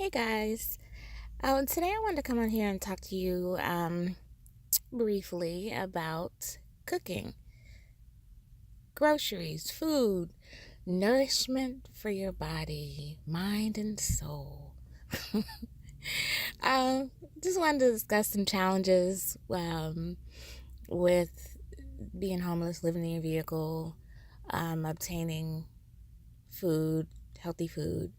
Hey guys. Today I wanted to come on here and talk to you briefly about cooking, groceries, food, nourishment for your body, mind, and soul. um, just wanted to discuss some challenges with being homeless, living in your vehicle, obtaining food, healthy food,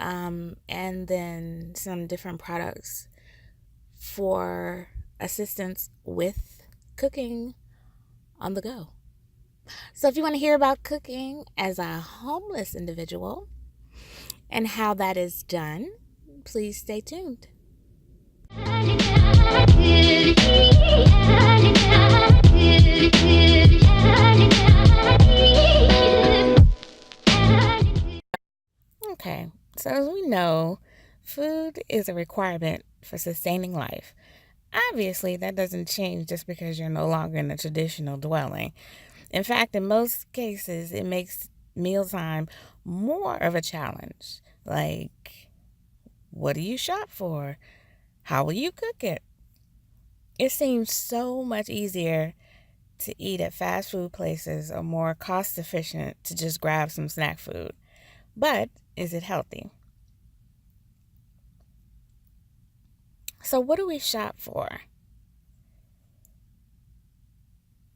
and then some different products for assistance with cooking on the go. So, if you want to hear about cooking as a homeless individual and how that is done, please stay tuned. Okay, so as we know, food is a requirement for sustaining life. Obviously, that doesn't change just because you're no longer in a traditional dwelling. In fact, in most cases, it makes mealtime more of a challenge. Like, what do you shop for? How will you cook it? It seems so much easier to eat at fast food places or more cost efficient to just grab some snack food. But is it healthy? So, what do we shop for?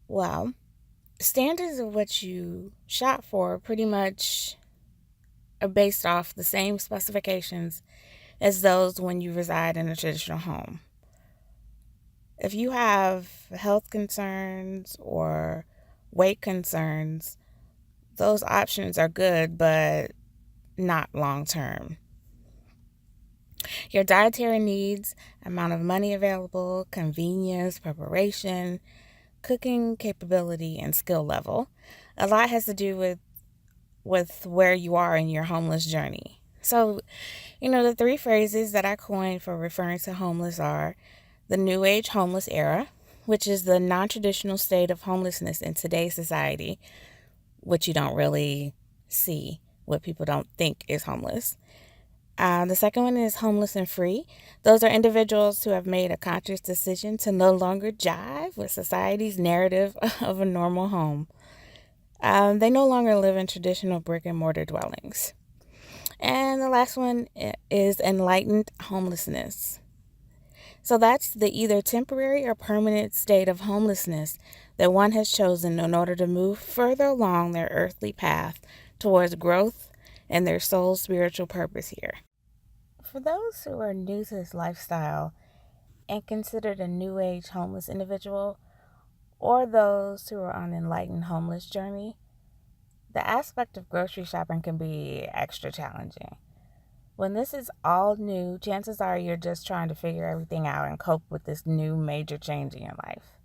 Well, standards of what you shop for pretty much are based off the same specifications as those when you reside in a traditional home. If you have health concerns or weight concerns, those options are good, but not long term. Your dietary needs, amount of money available, convenience, preparation, cooking capability, and skill level. A lot has to do with where you are in your homeless journey. So, the three phrases that I coined for referring to homeless are the New Age homeless era, which is the non traditional state of homelessness in today's society, which you don't really see, what people don't think is homeless. The second one is homeless and free. Those are individuals who have made a conscious decision to no longer jive with society's narrative of a normal home. They no longer live in traditional brick and mortar dwellings. And the last one is enlightened homelessness. So that's the either temporary or permanent state of homelessness that one has chosen in order to move further along their earthly path towards growth and their soul's spiritual purpose here. For those who are new to this lifestyle and considered a new age homeless individual, or those who are on an enlightened homeless journey, the aspect of grocery shopping can be extra challenging. When this is all new, chances are you're just trying to figure everything out and cope with this new major change in your life.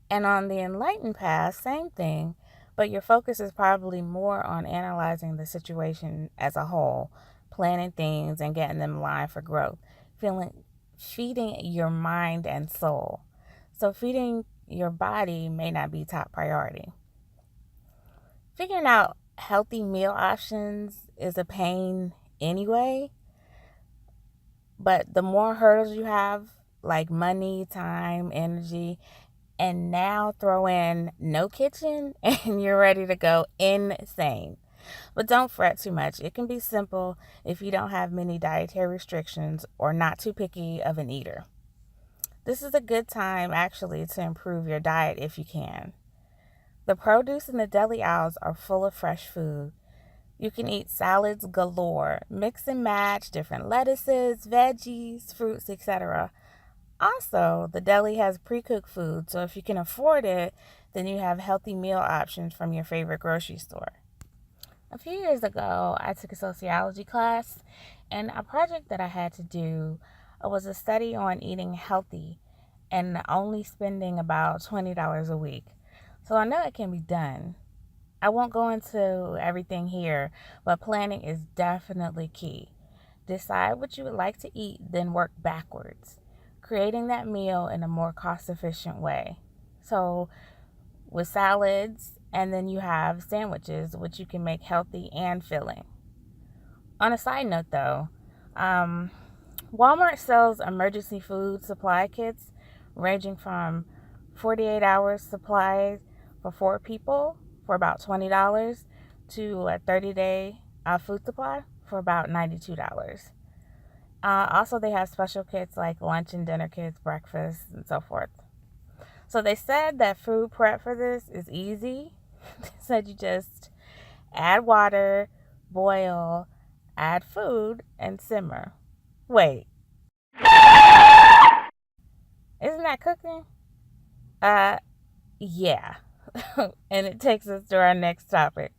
And on the enlightened path, same thing, but your focus is probably more on analyzing the situation as a whole, planning things and getting them aligned for growth, feeding your mind and soul. So feeding your body may not be top priority. Figuring out healthy meal options is a pain anyway, but the more hurdles you have, like money, time, energy, and now throw in no kitchen and you're ready to go insane. But don't fret too much. It can be simple if you don't have many dietary restrictions or not too picky of an eater. This is a good time actually to improve your diet if you can. The produce in the deli aisles are full of fresh food. You can eat salads galore, mix and match different lettuces, veggies, fruits, etc. Also, the deli has pre-cooked food, so if you can afford it, then you have healthy meal options from your favorite grocery store. A few years ago, I took a sociology class, and a project that I had to do was a study on eating healthy and only spending about $20 a week. So I know it can be done. I won't go into everything here, but planning is definitely key. Decide what you would like to eat, then work backwards, creating that meal in a more cost-efficient way. So with salads, and then you have sandwiches, which you can make healthy and filling. On a side note though, Um, Walmart sells emergency food supply kits ranging from 48 hours supply for 4 people for about $20 to a 30-day food supply for about $92. Also, they have special kits like lunch and dinner kits, breakfast, and so forth. So they said that food prep for this is easy. They said you just add water, boil, add food, and simmer. Wait, isn't that cooking? Uh, yeah. And it takes us to our next topic.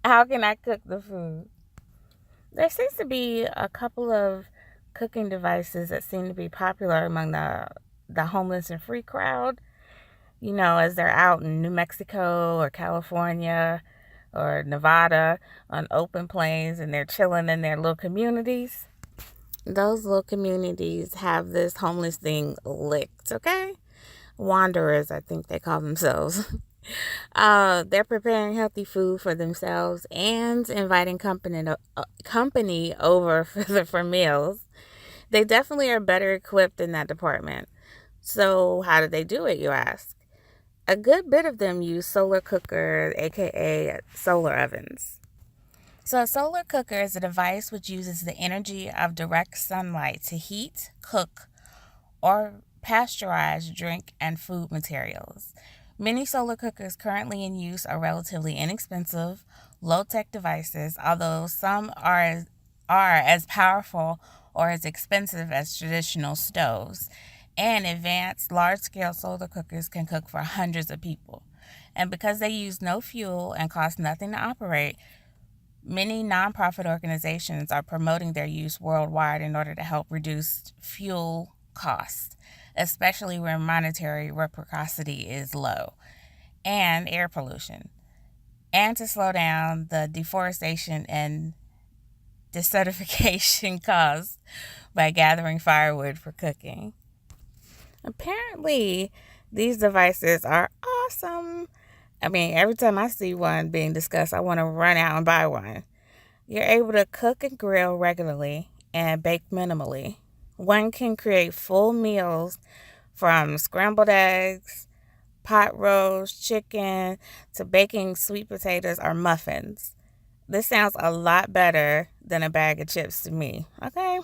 How can I cook the food? There seems to be a couple of cooking devices that seem to be popular among the homeless and free crowd. You know, as they're out in New Mexico or California or Nevada on open plains and they're chilling in their little communities. Those little communities have this homeless thing licked, okay? Wanderers, I think they call themselves. They're preparing healthy food for themselves and inviting company over for meals. They definitely are better equipped in that department. So how do they do it, you ask? A good bit of them use solar cookers, aka solar ovens. So a solar cooker is a device which uses the energy of direct sunlight to heat, cook, or pasteurize drink and food materials. Many solar cookers currently in use are relatively inexpensive, low-tech devices, although some are as powerful or as expensive as traditional stoves. And advanced large-scale solar cookers can cook for hundreds of people. And because they use no fuel and cost nothing to operate, many nonprofit organizations are promoting their use worldwide in order to help reduce fuel costs, especially where monetary reciprocity is low, and air pollution, and to slow down the deforestation and desertification caused by gathering firewood for cooking. Apparently, these devices are awesome. I mean, every time I see one being discussed, I want to run out and buy one. You're able to cook and grill regularly and bake minimally. One can create full meals from scrambled eggs, pot roast, chicken, to baking sweet potatoes or muffins. This sounds a lot better than a bag of chips to me, okay?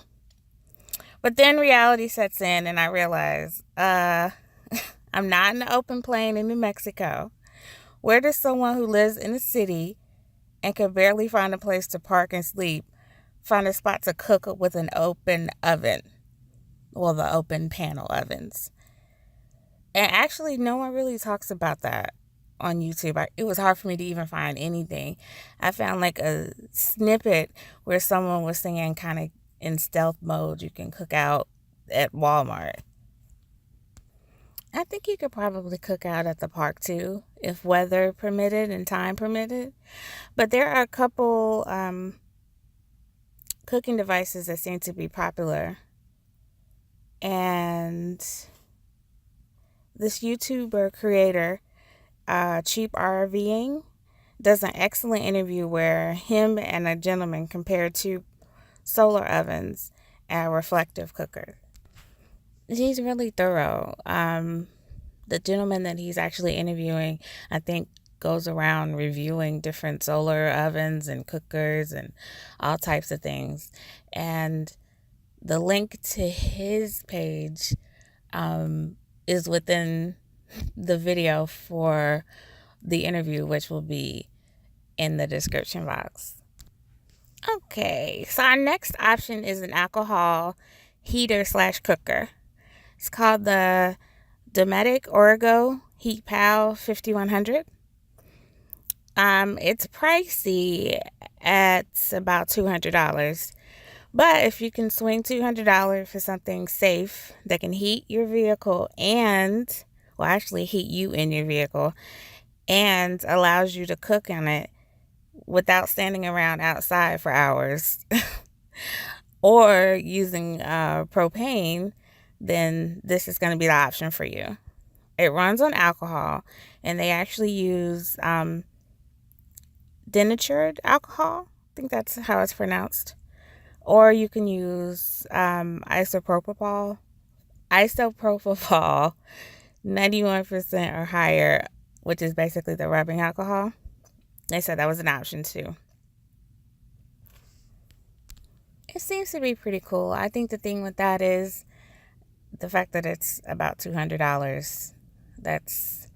But then reality sets in and I realize, I'm not in the open plain in New Mexico. Where does someone who lives in a city and can barely find a place to park and sleep find a spot to cook with an open oven? Well, the open panel ovens. And actually, no one really talks about that on YouTube. It was hard for me to even find anything. I found like a snippet where someone was saying kind of in stealth mode you can cook out at Walmart. I think you could probably cook out at the park too, if weather permitted and time permitted. But there are a couple cooking devices that seem to be popular. And this YouTuber creator, CheapRVing, does an excellent interview where him and a gentleman compared two solar ovens and a reflective cooker. He's really thorough. The gentleman that he's actually interviewing, I think, goes around reviewing different solar ovens and cookers and all types of things. And the link to his page is within the video for the interview, which will be in the description box. Okay, so our next option is an alcohol heater/cooker. It's called the Dometic Origo Heat Pal 5100. It's pricey at about $200. But if you can swing $200 for something safe that can heat your vehicle well, actually heat you in your vehicle and allows you to cook on it without standing around outside for hours or using propane, then this is going to be the option for you. It runs on alcohol, and they actually use denatured alcohol. I think that's how it's pronounced. Or you can use isopropyl 91% or higher, which is basically the rubbing alcohol. They said that was an option too. It seems to be pretty cool. I think the thing with that is the fact that it's about $200. That's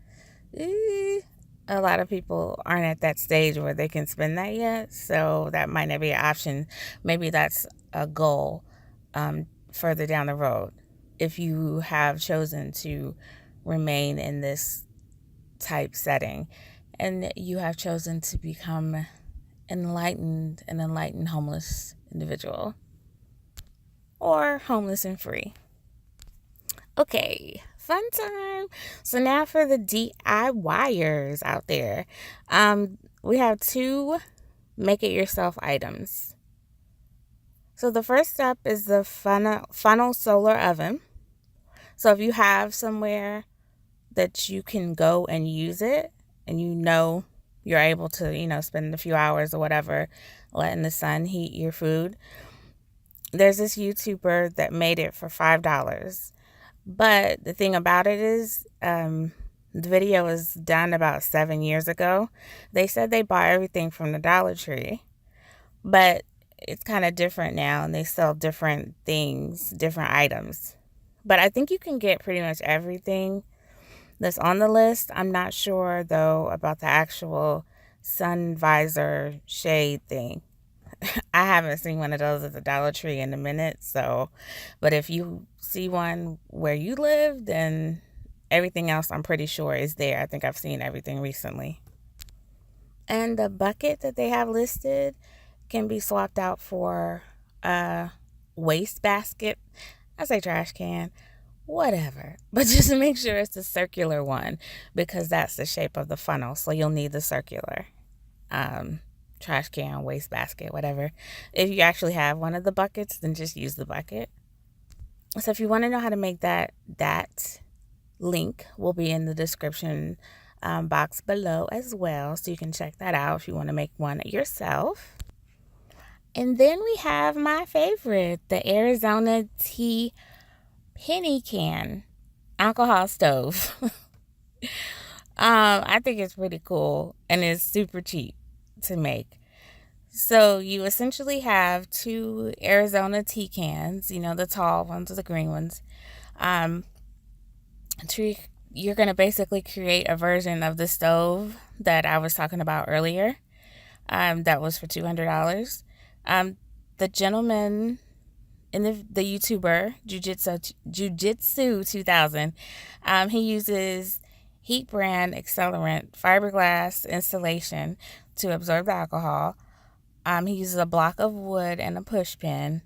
a lot of people aren't at that stage where they can spend that yet, so that might not be an option. Maybe that's a goal further down the road if you have chosen to remain in this type setting and you have chosen to become an enlightened homeless individual or homeless and free. Okay, fun time. So now for the DIYers out there. We have 2 make-it-yourself items. So the first step is the funnel solar oven. So if you have somewhere that you can go and use it, and you're able to, spend a few hours or whatever letting the sun heat your food, there's this YouTuber that made it for $5. But the thing about it is, the video was done about 7 years ago. They said they buy everything from the Dollar Tree, but it's kind of different now, and they sell different things, different items. But I think you can get pretty much everything that's on the list. I'm not sure, though, about the actual sun visor shade thing. I haven't seen one of those at the Dollar Tree in a minute, but if you see one where you live, then everything else I'm pretty sure is there. I think I've seen everything recently. And the bucket that they have listed can be swapped out for a waste basket. I say trash can, whatever. But just make sure it's the circular one, because that's the shape of the funnel. So you'll need the circular trash can, waste basket, whatever. If you actually have one of the buckets, then just use the bucket. So if you want to know how to make that link will be in the description box below as well, so you can check that out if you want to make one yourself. And then we have my favorite, the Arizona Tea penny can alcohol stove. I think it's pretty cool, and it's super cheap to make. So you essentially have 2 Arizona tea cans, the tall ones or the green ones. You're going to basically create a version of the stove that I was talking about earlier. That was for $200. The gentleman in the YouTuber Jiu-Jitsu 2000, he uses heat brand accelerant fiberglass insulation to absorb the alcohol. He uses a block of wood and a push pin,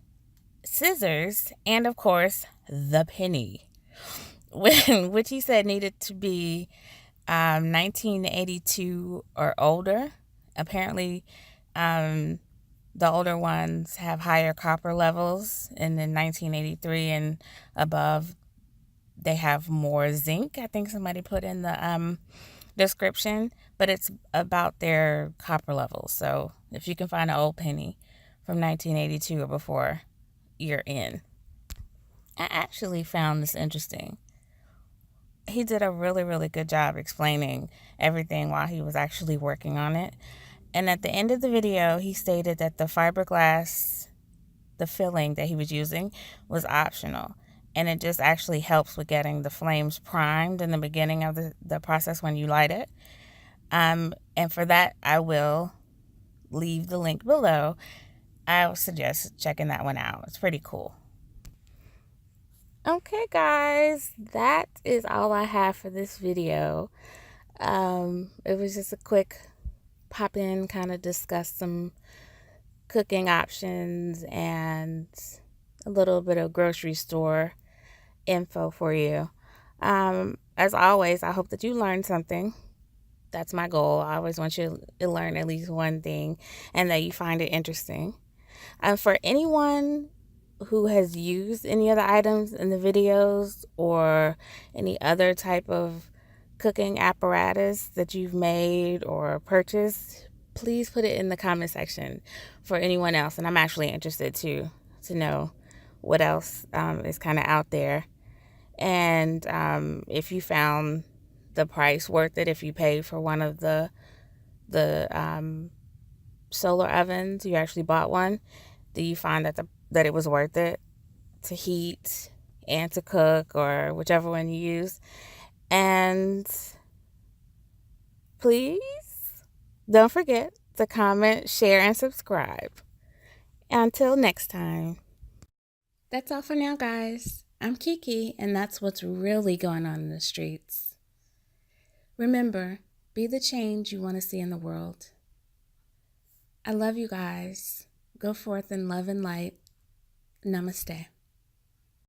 scissors, and of course the penny, which he said needed to be 1982 or older. Apparently, the older ones have higher copper levels, and in 1983 and above, they have more zinc. I think somebody put in the description, but it's about their copper levels. So if you can find an old penny from 1982 or before, you're in. I actually found this interesting. He did a really, really good job explaining everything while he was actually working on it. And at the end of the video, he stated that the fiberglass, the filling that he was using, was optional. And it just actually helps with getting the flames primed in the beginning of the process when you light it. And for that, I will leave the link below. I would suggest checking that one out. It's pretty cool. Okay, guys, that is all I have for this video. It was just a quick pop in, kind of discuss some cooking options and a little bit of grocery store info for you. As always, I hope that you learned something. That's my goal. I always want you to learn at least one thing and that you find it interesting. For anyone who has used any of the items in the videos or any other type of cooking apparatus that you've made or purchased, please put it in the comment section for anyone else. And I'm actually interested to know what else is kind of out there. And if you found the price worth it, if you paid for one of the solar ovens, you actually bought one, do you find that it was worth it to heat and to cook, or whichever one you use? And please don't forget to comment, share, and subscribe. Until next time. That's all for now, guys. I'm Kiki, and that's what's really going on in the streets. Remember, be the change you want to see in the world. I love you guys. Go forth in love and light. Namaste.